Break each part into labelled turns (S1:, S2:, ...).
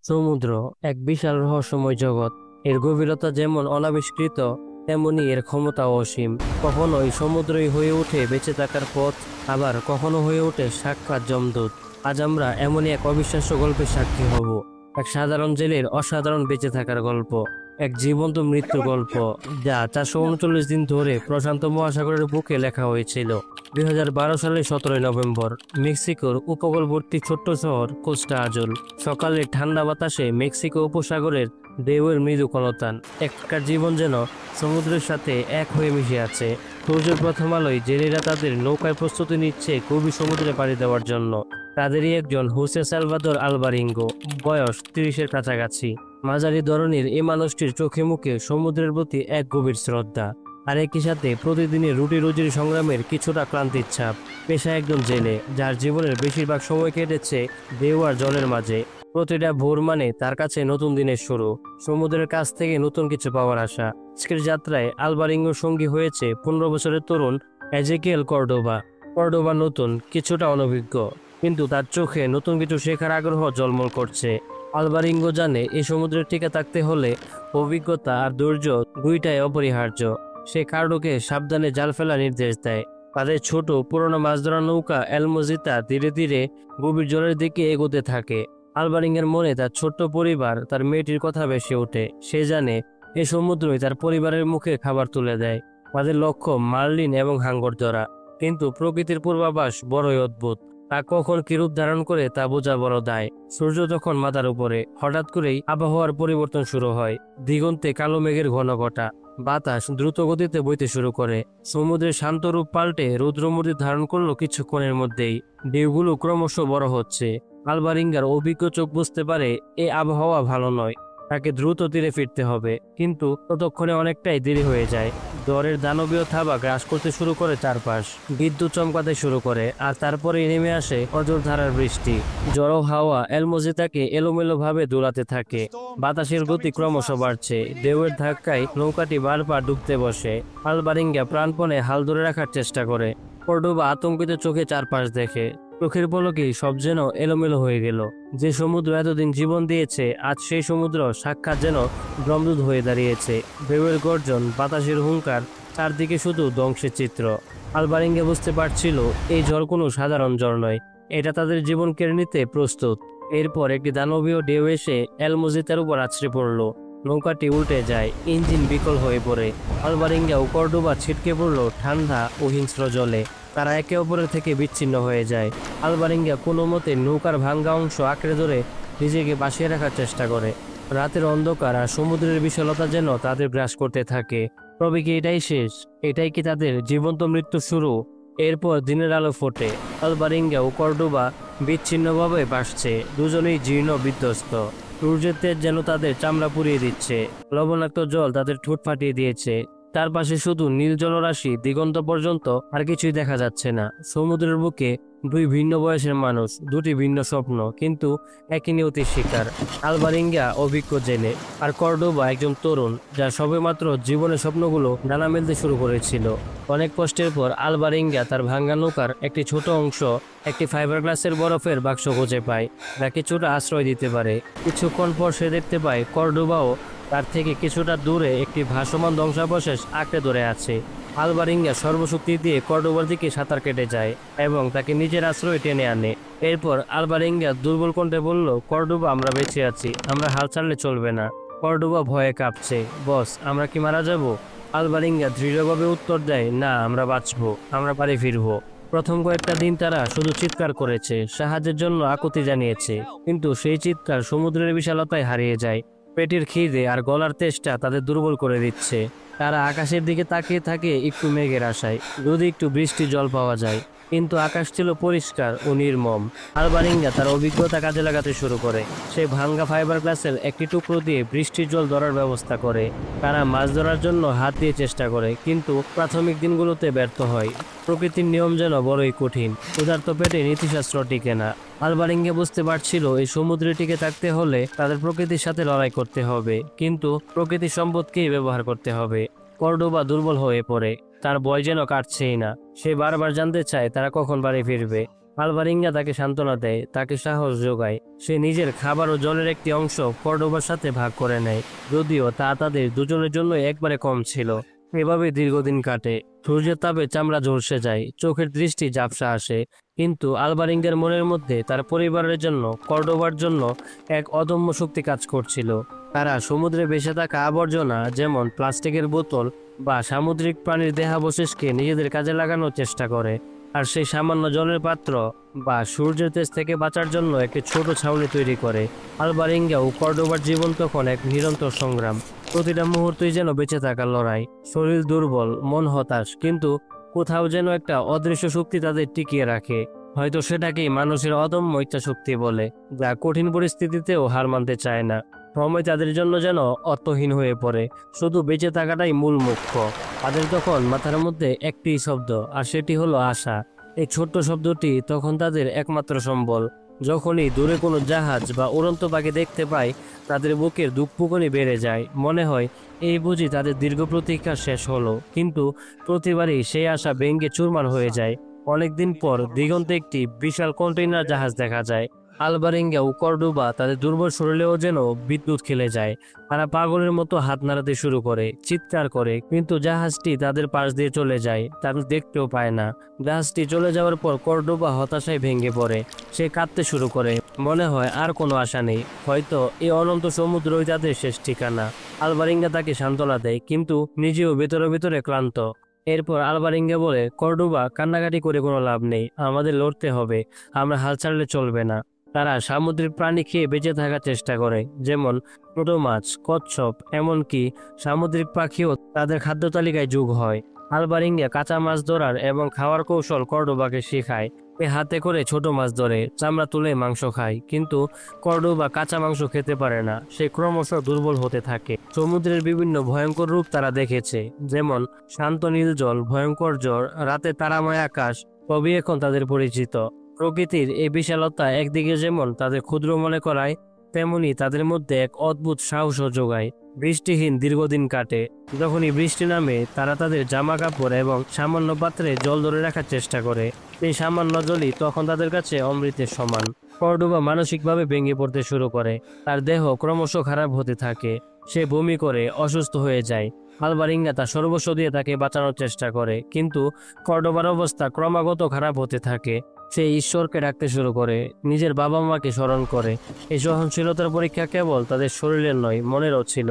S1: সমুদ্র এক বিশাল রহস্যময় জগৎ। এর গভীরতা যেমন অনাবিষ্কৃত, তেমনি এর ক্ষমতাও অসীম। কখনো এই সমুদ্রই হয়ে ওঠে বেঁচে থাকার পথ, আবার কখনো হয়ে ওঠে সাক্ষাৎ যমদূত। আজ আমরা এমনই এক অবিশ্বাস্য গল্পের সাক্ষী হব। এক সাধারণ জেলের অসাধারণ বেঁচে থাকার গল্প, এক জীবন্ত মৃত্যুর গল্প, যা 439 দিন ধরে প্রশান্ত মহাসাগরের বুকে লেখা হয়েছিল। 2012 সালের 17 নভেম্বর মেক্সিকোর উপকূলবর্তী ছোট্ট শহর কোস্টা আজল। সকালে ঠান্ডা বাতাসে মেক্সিকো উপসাগরের ঢেউয়ের মৃদু কলতান। এখানকার জীবন যেন সমুদ্রের সাথে এক হয়ে মিশে আছে। সূর্যের প্রথম আলোয় জেলেরা তাদের নৌকায় প্রস্তুতি নিচ্ছে গভীর সমুদ্রে পাড়ি দেওয়ার জন্য। তাদেরই একজন হোসে সালভাদর আলবারিঙ্গো, বয়স 30-এর কাছাকাছি। মাঝারি ধরনের এই মানুষটির চোখে মুখে সমুদ্রের প্রতি এক গভীর শ্রদ্ধা, আর একই সাথে প্রতিদিনের রুটি রুজির সংগ্রামের কিছুটা ক্লান্তির ছাপ। পেশা একজন জেলে, যার জীবনের বেশিরভাগ সময় কেটেছে ঢেউ আর জলের মাঝে। প্রতিটা ভোর মানে তার কাছে নতুন দিনের শুরু, সমুদ্রের কাছ থেকে নতুন কিছু পাওয়ার আশা। আজকের যাত্রায় আলবারিঙ্গোর সঙ্গী হয়েছে 15 বছরের তরুণ এজেকিয়েল কর্ডোবা। কর্ডোবা নতুন, কিছুটা অনভিজ্ঞ, কিন্তু তার চোখে নতুন কিছু শেখার আগ্রহ ঝলমল করছে। আলবারিঙ্গো জানে এই সমুদ্রে টিকে থাকতে হলে অভিজ্ঞতা আর ধৈর্য দুইটাই অপরিহার্য। সে কার্ডোকে সাবধানে জাল ফেলার নির্দেশ দেয়। তাদের ছোট পুরনো মাছ ধরা নৌকা এলমোজিতা ধীরে ধীরে গভীর জলের দিকে এগোতে থাকে। আলবারিঙ্গের মনে তার ছোট্ট পরিবার, তার মেয়েটির কথা ভেসে ওঠে। সে জানে এই সমুদ্রই তার পরিবারের মুখে খাবার তুলে দেয়। তাদের লক্ষ্য মার্লিন এবং হাঙ্গর ধরা, কিন্তু প্রকৃতির পূর্বাভাস বড়ই অদ্ভুত। তা কখন কি রূপ ধারণ করে তা বোঝা বড় দায়। সূর্য তখন মাথার উপরে, হঠাৎ করেই আবহাওয়ার পরিবর্তন শুরু হয়। দিগন্তে কালো মেঘের ঘনঘটা, বাতাস দ্রুত গতিতে বইতে শুরু করে। সমুদ্রের শান্ত রূপ পাল্টে রৌদ্রমূর্তি ধারণ করলো কিছুক্ষণের মধ্যেই। ঢেউগুলো ক্রমশ বড় হচ্ছে। আলবারিঙ্গার অভিজ্ঞ চোখ বুঝতে পারে এই আবহাওয়া ভালো নয়, তাকে দ্রুত তীরে ফিরতে হবে। কিন্তু ততক্ষণে অনেকটাই দেরি হয়ে যায়। ঝড়ের দানবীয় থাবা গ্রাস করতে শুরু করে চারপাশ, বিদ্যুৎ চমকাতে শুরু করে, আর তারপরেই নেমে আসে অজর ধারার বৃষ্টি। জড়ো হাওয়া এলমোজিতাকে এলোমেলো ভাবে দোলাতে থাকে। বাতাসের গতি ক্রমশ বাড়ছে। ঢেউয়ের ধাক্কায় নৌকাটি বারবার ডুবতে বসে। আলবারিঙ্গা প্রাণপণে হাল ধরে রাখার চেষ্টা করে। কর্ডোবা আতঙ্কিত চোখে চারপাশ দেখে। চোখের পলকেই সব যেন এলোমেলো হয়ে গেল। যে সমুদ্র এতদিন জীবন দিয়েছে, আজ সেই সমুদ্র সাক্ষাৎ যেন ব্রহ্মদূত হয়ে দাঁড়িয়েছে। ঢেউয়ের গর্জন, বাতাসের হুঙ্কার, চারদিকে শুধু ধ্বংসের চিত্র। আলবারিঙ্গা বুঝতে পারছিল এই ঝড় কোনো সাধারণ ঝড় নয়, এটা তাদের জীবন কেড়ে নিতে প্রস্তুত। এরপর একটি দানবীয় ঢেউ এসে এলমোজিতার উপর আছড়ে পড়ল। নৌকাটি উল্টে যায়, ইঞ্জিন বিকল হয়ে পড়ে। আলবারিঙ্গা ও কর্ডোবা ছিটকে পড়ল ঠান্ডা ও হিংস্র জলে। তারা একে অপরের থেকে বিচ্ছিন্ন হয়ে যায়। আলবারিঙ্গা কোনো মতে নৌকার ভাঙ্গা অংশ আঁকড়ে ধরে নিজেকে বাঁচিয়ে রাখার চেষ্টা করে। রাতের অন্ধকার আর সমুদ্রের বিশালতা যেন তাদের গ্রাস করতে থাকে। তবে কি এটাই শেষ? এটাই কি তাদের জীবন্ত মৃত্যু শুরু? এরপর দিনের আলো ফোটে। আলবারিঙ্গা ও কর্ডোবা বিচ্ছিন্নভাবে ভাসছে, দুজনেই জীর্ণ বিধ্বস্ত। সূর্যের তেজ যেন তাদের চামড়া পুড়িয়ে দিচ্ছে। লবণাক্ত জল তাদের ঠোঁট ফাটিয়ে দিয়েছে। তার পাশে শুধু নীল জলরাশি, দিগন্ত পর্যন্ত আর কিছুই দেখা যাচ্ছে না। সমুদ্রের বুকে দুই ভিন্ন বয়সের মানুষ, দুটি ভিন্ন স্বপ্ন, কিন্তু একই নিয়তির শিকার। আলবারিঙ্গা অভিজ্ঞ জেলে, আর কর্ডোবা একজন তরুণ, যার সবেমাত্র জীবনের স্বপ্নগুলো ডানা মেলতে শুরু করেছিল। অনেক কষ্টের পর আলবারিঙ্গা তার ভাঙ্গা নৌকার একটি ছোট অংশ, একটি ফাইবার গ্লাসের বরফের বাক্স খুঁজে পায়, যা কিছুটা আশ্রয় দিতে পারে। কিছুক্ষণ পর সে দেখতে পায় কর্ডোবাও তার থেকে কিছুটা দূরে একটি ভাসমান ধ্বংসাবশেষ আঁকড়ে ধরে আছে। আলবারিঙ্গা সর্বশক্তি দিয়ে কর্ডোবার দিকে সাঁতার কেটে যায় এবং তাকে নিজের আশ্রয়ে টেনে আনে। এরপর আলবারিঙ্গা দুর্বল কণ্ঠে বলল, কর্ডোবা, আমরা বেঁচে আছি, আমরা হাল ছাড়লে চলবে না। কর্ডোবা ভয়ে কাঁপছে। বস, আমরা কি মারা যাব? আলবারিঙ্গা দৃঢ়ভাবে উত্তর দেয়, না, আমরা বাঁচবো, আমরা বাড়ি ফিরবো। প্রথম কয়েকটা দিন তারা শুধু চিৎকার করেছে, সাহায্যের জন্য আকুতি জানিয়েছে, কিন্তু সেই চিৎকার সমুদ্রের বিশালতায় হারিয়ে যায়। পেটের খিদে আর গলার তেষ্টা তাদের দুর্বল করে দিচ্ছে। তারা আকাশের দিকে তাকিয়ে থাকে একটু মেঘের আশায়, যদি একটু বৃষ্টির জল পাওয়া যায়। কিন্তু আকাশ ছিল পরিষ্কার ও নির্মম। আলবারিঙ্গা তার অভিজ্ঞতা কাজে লাগাতে শুরু করে। সে ভাঙ্গা ফাইবার গ্লাসের একটি টুকরো দিয়ে বৃষ্টির জল ধরার ব্যবস্থা করে। তারা মাছ ধরার জন্য হাত দিয়ে চেষ্টা করে, কিন্তু প্রাথমিক দিনগুলোতে ব্যর্থ হয়। প্রকৃতির নিয়ম যেন বড়ই কঠিন। ক্ষুধার্ত পেটে নীতিশাস্ত্র টিকে না। আলবারিঙ্গা বুঝতে পারছিল এই সমুদ্রে টিকে থাকতে হলে তাদের প্রকৃতির সাথে লড়াই করতে হবে, কিন্তু প্রকৃতির সম্পদকেই ব্যবহার করতে হবে। কর্ডোবা দুর্বল হয়ে পড়ে, তার ভয় যেন কাটছেই না। সে বারবার জানতে চায় তারা কখন বাড়ি ফিরবে। আলভারিঙ্গা তাকে সান্ত্বনা দেয়, তাকে সাহস যোগায়। সে নিজের খাবার ও জলের একটি অংশ কর্ডোবার সাথে ভাগ করে নেয়, যদিও তা তাদের দুজনের জন্য একবারে কম ছিল। এভাবে দীর্ঘদিন কাটে। সূর্যের তাপে চামড়া ঝলসে যায়, চোখের দৃষ্টি ঝাপসা আসে, কিন্তু আলভারিঙ্গার মনের মধ্যে তার পরিবারের জন্য, কর্ডোবার জন্য এক অদম্য শক্তি কাজ করছিল। তারা সমুদ্রে ভেসে থাকা আবর্জনা, যেমন প্লাস্টিকের বোতল বা সামুদ্রিক প্রাণীর দেহাবশেষকে নিজেদের কাজে লাগানোর চেষ্টা করে। আর সেই সামান্য জলের পাত্র বা সূর্যের তেজ থেকে বাঁচার জন্য একটি ছোট ছাউনি তৈরি করে। আলভারিঙ্গা ও কর্ডোবার জীবন তখন এক নিরন্তর সংগ্রাম। প্রতিটা মুহূর্তই যেন বেঁচে থাকার লড়াই। শরীর দুর্বল, মন হতাশ, কিন্তু কোথাও যেন একটা অদৃশ্য শক্তি তাদের টিকিয়ে রাখে। হয়তো সেটাকেই মানুষের অদম্য ইচ্ছা শক্তি বলে, যা কঠিন পরিস্থিতিতেও হার মানতে চায় না। সময় তাদের জন্য যেন অর্থহীন হয়ে পড়ে, শুধু বেঁচে থাকাটাই মূল মুখ্য। তাদের তখন মাথার মধ্যে একটি শব্দ, আর সেটি হলো আশা। এই ছোট্ট শব্দটি তখন তাদের একমাত্র সম্বল। যখনই দূরে কোনো জাহাজ বা উড়ন্ত পাখি দেখতে পায়, তাদের বুকের দুঃখপুকনি বেড়ে যায়। মনে হয় এই বুঝি তাদের দীর্ঘ প্রতীক্ষা শেষ হলো। কিন্তু প্রতিবারই সেই আশা ভেঙে চুরমার হয়ে যায়। অনেকদিন পর দিগন্তে একটি বিশাল কন্টেইনার জাহাজ দেখা যায়। আলভারিঙ্গা ও কর্ডোবা তাদের দুর্বল শরীরেও যেন বিদ্যুৎ খেলে যায়। তারা পাগলের মতো হাত নাড়াতে শুরু করে, চিৎকার করে, কিন্তু জাহাজটি তাদের পাশ দিয়ে চলে যায়। তারা দেখতেও পায় না। জাহাজটি চলে যাওয়ার পর কর্ডোবা হতাশায় ভেঙে পড়ে। সে কাঁদতে শুরু করে। মনে হয় আর কোনো আশা নেই, হয়তো এই অনন্ত সমুদ্রই তাদের শেষ ঠিকানা। আলভারিঙ্গা তাকে সান্ত্বনা দেয়, কিন্তু নিজেও ভেতরে ভেতরে ক্লান্ত। এরপর আলভারিঙ্গা বলে, কর্ডোবা, কান্নাকাটি করে কোনো লাভ নেই, আমাদের লড়তে হবে। আমরা হাল ছাড়লে চলবে না। তারা সামুদ্রিক প্রাণী খেয়ে বেঁচে থাকার চেষ্টা করে, যেমন ছোট মাছ, কচ্ছপ, এমনকি সামুদ্রিক পাখিও তাদের খাদ্য তালিকায় যোগ হয়। আলভারিঙ্গা কাঁচা মাছ ধরার এবং খাওয়ার কৌশল কর্ডোবাকে শেখায়। সে হাতে করে ছোট মাছ ধরে, চামড়া তুলে মাংস খায়, কিন্তু কর্ডোবা কাঁচা মাংস খেতে পারে না। সে ক্রমশ দুর্বল হতে থাকে। সমুদ্রের বিভিন্ন ভয়ঙ্কর রূপ তারা দেখেছে, যেমন শান্ত নীল জল, ভয়ঙ্কর জ্বর, রাতে তারাময় আকাশ, সবই এখন তাদের পরিচিত। প্রকৃতির এই বিশালতা একদিকে যেমন তাদের ক্ষুদ্র মনে করায়, তেমনি তাদের মধ্যে এক অদ্ভুত সাহসও যোগায়। বৃষ্টিহীন দীর্ঘদিন কাটে। যখনই বৃষ্টি নামে, তারা তাদের জামা কাপড় এবং সামান্য পাত্রে জল ধরে রাখার চেষ্টা করে। এই সামান্য জলই তখন তাদের কাছে অমৃতের সমান। কর্ডোবা মানসিকভাবে ভেঙে পড়তে শুরু করে। তার দেহ ক্রমশ খারাপ হতে থাকে। সে বমি করে, অসুস্থ হয়ে যায়। আলভারিঙ্গা তার সর্বস্ব দিয়ে তাকে বাঁচানোর চেষ্টা করে, কিন্তু কর্ডোবার অবস্থা ক্রমাগত খারাপ হতে থাকে। সে ঈশ্বরকে ডাকতে শুরু করে, নিজের বাবা মাকে স্মরণ করে। এই সহনশীলতার পরীক্ষা কেবল তাদের শরীরের নয়, মনেরও ছিল।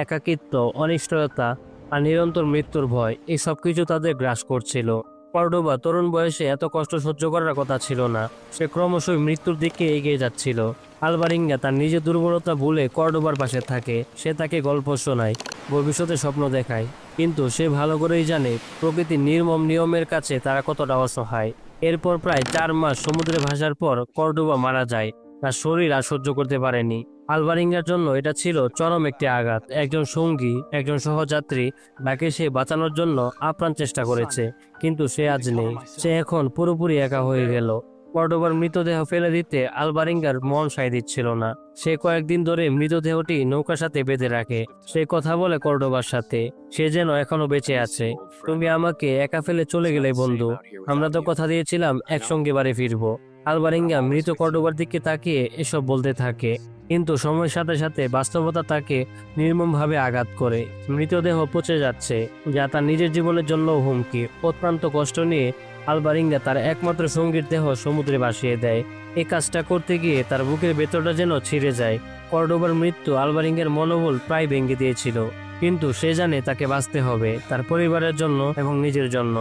S1: একাকিত্ব, অনিশ্চয়তা আর নিরন্তর মৃত্যুর ভয়, এই সবকিছু তাদের গ্রাস করছিল। কর্ডোবা তরুণ বয়সে এত কষ্ট সহ্য করার কথা ছিল না। সে ক্রমশই মৃত্যুর দিকে এগিয়ে যাচ্ছিল। আলভারিঙ্গা তার নিজের দুর্বলতা ভুলে কর্ডোবার পাশে থাকে। সে তাকে গল্প শোনায়, ভবিষ্যতে স্বপ্ন দেখায়, কিন্তু সে ভালো করেই জানে প্রকৃতির নির্মম নিয়মের কাছে তারা কতটা অসহায়। এরপর প্রায় 4 মাস সমুদ্রে ভাসার পর কর্ডোবা মারা যায়। তার শরীর আর সহ্য করতে পারেনি। আলভারিঙ্গার জন্য এটা ছিল চরম একটি আঘাত। একজন সঙ্গী, একজন সহযাত্রী, যাকে সে বাঁচানোর জন্য আপ্রাণ চেষ্টা করেছে, কিন্তু সে আজ নেই। সে এখন পুরোপুরি একা হয়ে গেল। কর্ডোবার মৃতদেহ ফেলে দিতে আলভারিঙ্গার মন সায় দিচ্ছিল না। সে কয়েকদিন ধরে মৃতদেহটি নৌকার সাথে বেঁধে রাখে। সে কথা বলে কর্ডোবার সাথে, সে যেন এখনো বেঁচে আছে। তুমি আমাকে একা ফেলে চলে গেলে বন্ধু, আমরা তো কথা দিয়েছিলাম একসঙ্গে বাড়ি ফিরবো। আলভারিঙ্গা মৃত কর্ডোবার দিকে তাকিয়ে এসব বলতে থাকে, কিন্তু সময়ের সাথে সাথে বাস্তবতা তাকে নির্মমভাবে আঘাত করে। মৃতদেহ পচে যাচ্ছে, যা তার নিজের জীবনের জন্য হুমকি। অত্যন্ত কষ্ট নিয়ে আলভারিঙ্গা তার একমাত্র সঙ্গীর দেহ সমুদ্রে ভাসিয়ে দেয়। এই কাজটা করতে গিয়ে তার বুকের ভেতরটা যেন ছিঁড়ে যায়। কর্ডোবার মৃত্যু আলভারিঙ্গার মনোবল প্রায় ভেঙে দিয়েছিল, কিন্তু সে জানে তাকে বাঁচতে হবে, তার পরিবারের জন্য এবং নিজের জন্য।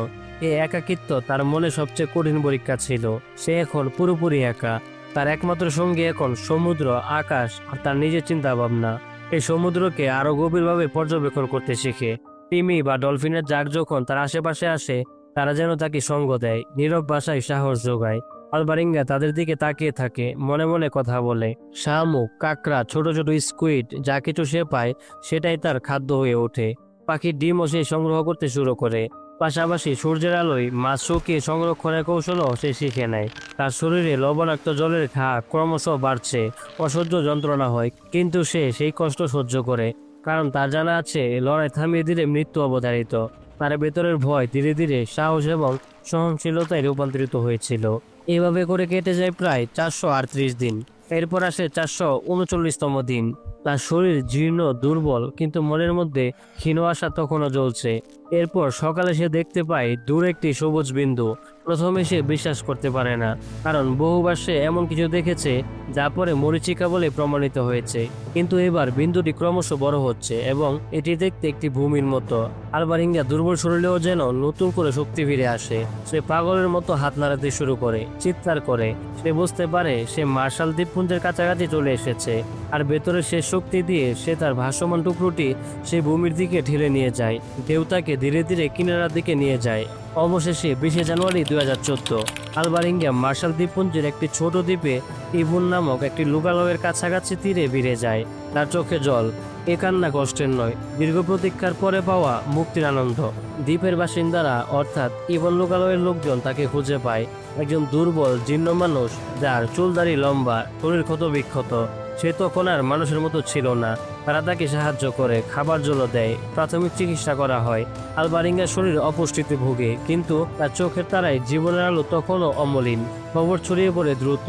S1: এই একাকিত্ব তার মনে সবচেয়ে কঠিন পরীক্ষা ছিল। সে এখন পুরোপুরি একা। তার একমাত্র সঙ্গী এখন সমুদ্র, আকাশ আর তার নিজের চিন্তা ভাবনা। এই সমুদ্রকে আরো গভীরভাবে পর্যবেক্ষণ করতে শিখে। তিমি বা ডলফিনের জাগ যখন তার আশেপাশে আসে, তারা যেন তাকে সঙ্গ দেয়, নীরব ভাষায় সাহস যোগায়। আলভারিঙ্গা তাদের দিকে তাকিয়ে থাকে, মনে মনে কথা বলে। শামুক, কাঁকড়া, ছোট ছোট স্কুইড, যা কিছু সে পায় সেটাই তার খাদ্য হয়ে ওঠে। পাখির ডিমও সে সংগ্রহ করতে শুরু করে। পাশাপাশি সূর্যের আলোয় মাছ শুকিয়ে সংরক্ষণের কৌশলও সে শিখে নেয়। তার শরীরে লবণাক্ত জলের ঘা ক্রমশ বাড়ছে, অসহ্য যন্ত্রণা হয়, কিন্তু সে সেই কষ্ট সহ্য করে, কারণ তার জানা আছে লড়াই থামিয়ে দিলে মৃত্যু অবধারিত। তার ভেতরের ভয় ধীরে ধীরে সাহস এবং সহনশীলতায় রূপান্তরিত হয়েছিল। এভাবে করে কেটে যায় প্রায় 438 দিন। এরপর আসে 439তম দিন। তার শরীর জীর্ণ দুর্বল, কিন্তু মনের মধ্যে ক্ষীণ আশা তখনও জ্বলছে। এরপর সকালে সে দেখতে পায় দূরে একটি সবুজ বিন্দু। প্রথমে সে বিশ্বাস করতে পারে না, কারণ বহুবার সে এমন কিছু দেখেছে যা পরে মরীচিকা বলে প্রমাণিত হয়েছে। কিন্তু এবার বিন্দুটি ক্রমশ বড় হচ্ছে এবং এটি দেখতে একটি ভূমির মতো। আলবারিঙ্গা দুর্বল শরীরেও যেন নতুন করে শক্তি ফিরে আসে। সে পাগলের মতো হাত নাড়াতে শুরু করে, চিৎকার করে। সে বুঝতে পারে সে মার্শাল দ্বীপপুঞ্জের কাছাকাছি চলে এসেছে, আর ভেতরে সে শক্তি দিয়ে সে তার ভাসমান টুকরোটি সে ভূমির দিকে ঠেলে নিয়ে যায়। ঢেউ তাকে ধীরে ধীরে কিনারার দিকে নিয়ে যায়। অবশেষে 20 জানুয়ারি 2014 আলবারিঙ্গা মার্শাল দ্বীপপুঞ্জের একটি ছোট দ্বীপে ইবুন নামক একটি লোকালয়ের কাছাকাছি তীরে ভিড়ে যায়। তার চোখে জল। এ কান্না কষ্টের নয়, দীর্ঘ প্রতীক্ষার পরে পাওয়া মুক্তির আনন্দ। দ্বীপের বাসিন্দারা অর্থাৎ ইবন লোকালয়ের লোকজন তাকে খুঁজে পায়। একজন দুর্বল জীর্ণ মানুষ, যার চুলদাড়ি লম্বা, শরীর ক্ষত বিক্ষত। সে তখন আর মানুষের মতো ছিল না। তারা তাকে সাহায্য করে, খাবার জল দেয়, প্রাথমিক চিকিৎসা করা হয়। আলবারিঙ্গার শরীর অপুষ্টিতে ভোগে, কিন্তু তার চোখের তারায় জীবনের আলো তখনও অমলিন। খবর ছড়িয়ে পড়ে দ্রুত।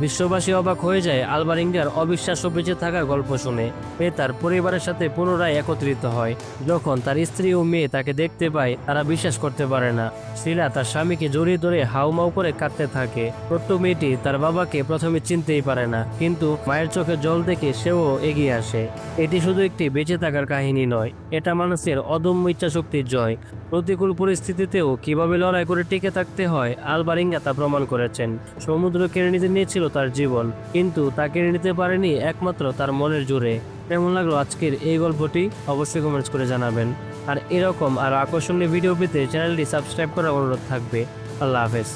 S1: বিশ্ববাসী অবাক হয়ে যায় আলবারিঙ্গার অবিশ্বাস্য বেঁচে থাকার গল্প শুনে। সে তার পরিবারের সাথে পুনরায় একত্রিত হয়। যখন তার স্ত্রী ও মেয়ে তাকে দেখতে পায়, তারা বিশ্বাস করতে পারে না। শিলা তার স্বামীকে জড়িয়ে ধরে হাউমাউ করে কাঁদতে থাকে। ছোট্ট মেয়েটি তার বাবাকে প্রথমে চিনতেই পারে না, কিন্তু মায়ের চোখে জল দেখে সেও এগিয়ে আসে। এটি শুধু একটি বেঁচে থাকার কাহিনী নয়, এটা মানুষের অদম্য ইচ্ছাশক্তির জয়। প্রতিকূল পরিস্থিতিতেও কিভাবে লড়াই করে টিকে থাকতে হয়, আলবারিঙ্গা তা প্রমাণ করেছেন। সমুদ্র কেড়ে নিতে নিয়েছিল তার জীবন, কিন্তু তা কেড়ে নিতে পারেনি একমাত্র তার মনের জোরে। কেমন লাগলো আজকের এই গল্পটি অবশ্যই কমেন্টস করে জানাবেন। আর এরকম আর আকর্ষণীয় ভিডিও পেতে চ্যানেলটি সাবস্ক্রাইব করার অনুরোধ থাকবে। আল্লাহ হাফেজ।